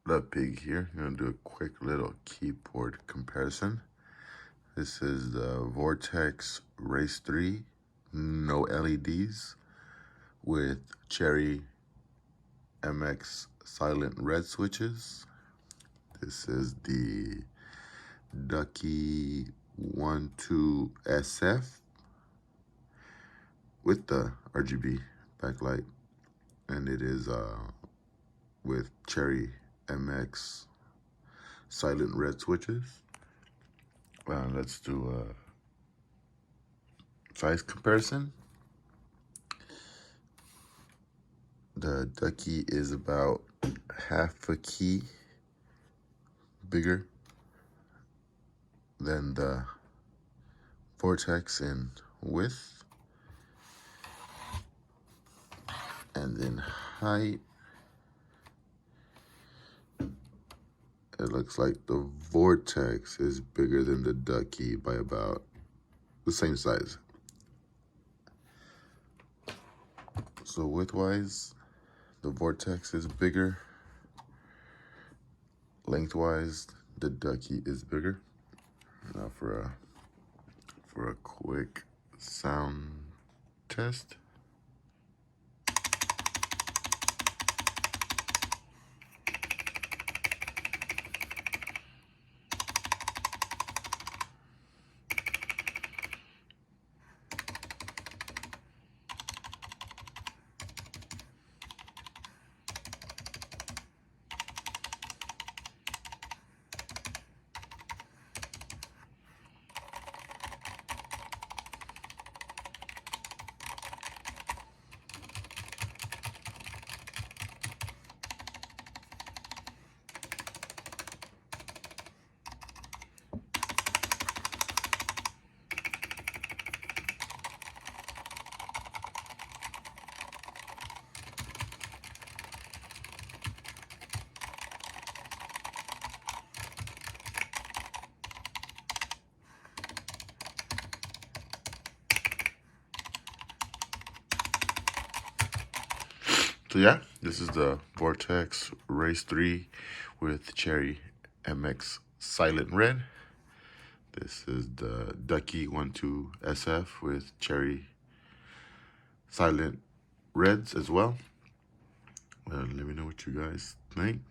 What up, Pig here. I'm going to do a quick little keyboard comparison. This is the Vortex Race 3, no LEDs, with Cherry MX silent red switches. This is the Ducky One Two SF with the RGB backlight, and it is with Cherry MX silent red switches. Let's do a size comparison. The Ducky is about half a key bigger than the Vortex in width, and in height it looks like the Vortex is bigger than the Ducky by about the same size. So widthwise, the Vortex is bigger. Lengthwise, the Ducky is bigger. Now for a quick sound test. So yeah, this is the Vortex Race 3 with Cherry MX Silent Red. This is the Ducky One Two SF with Cherry Silent Reds as well. Let me know what you guys think.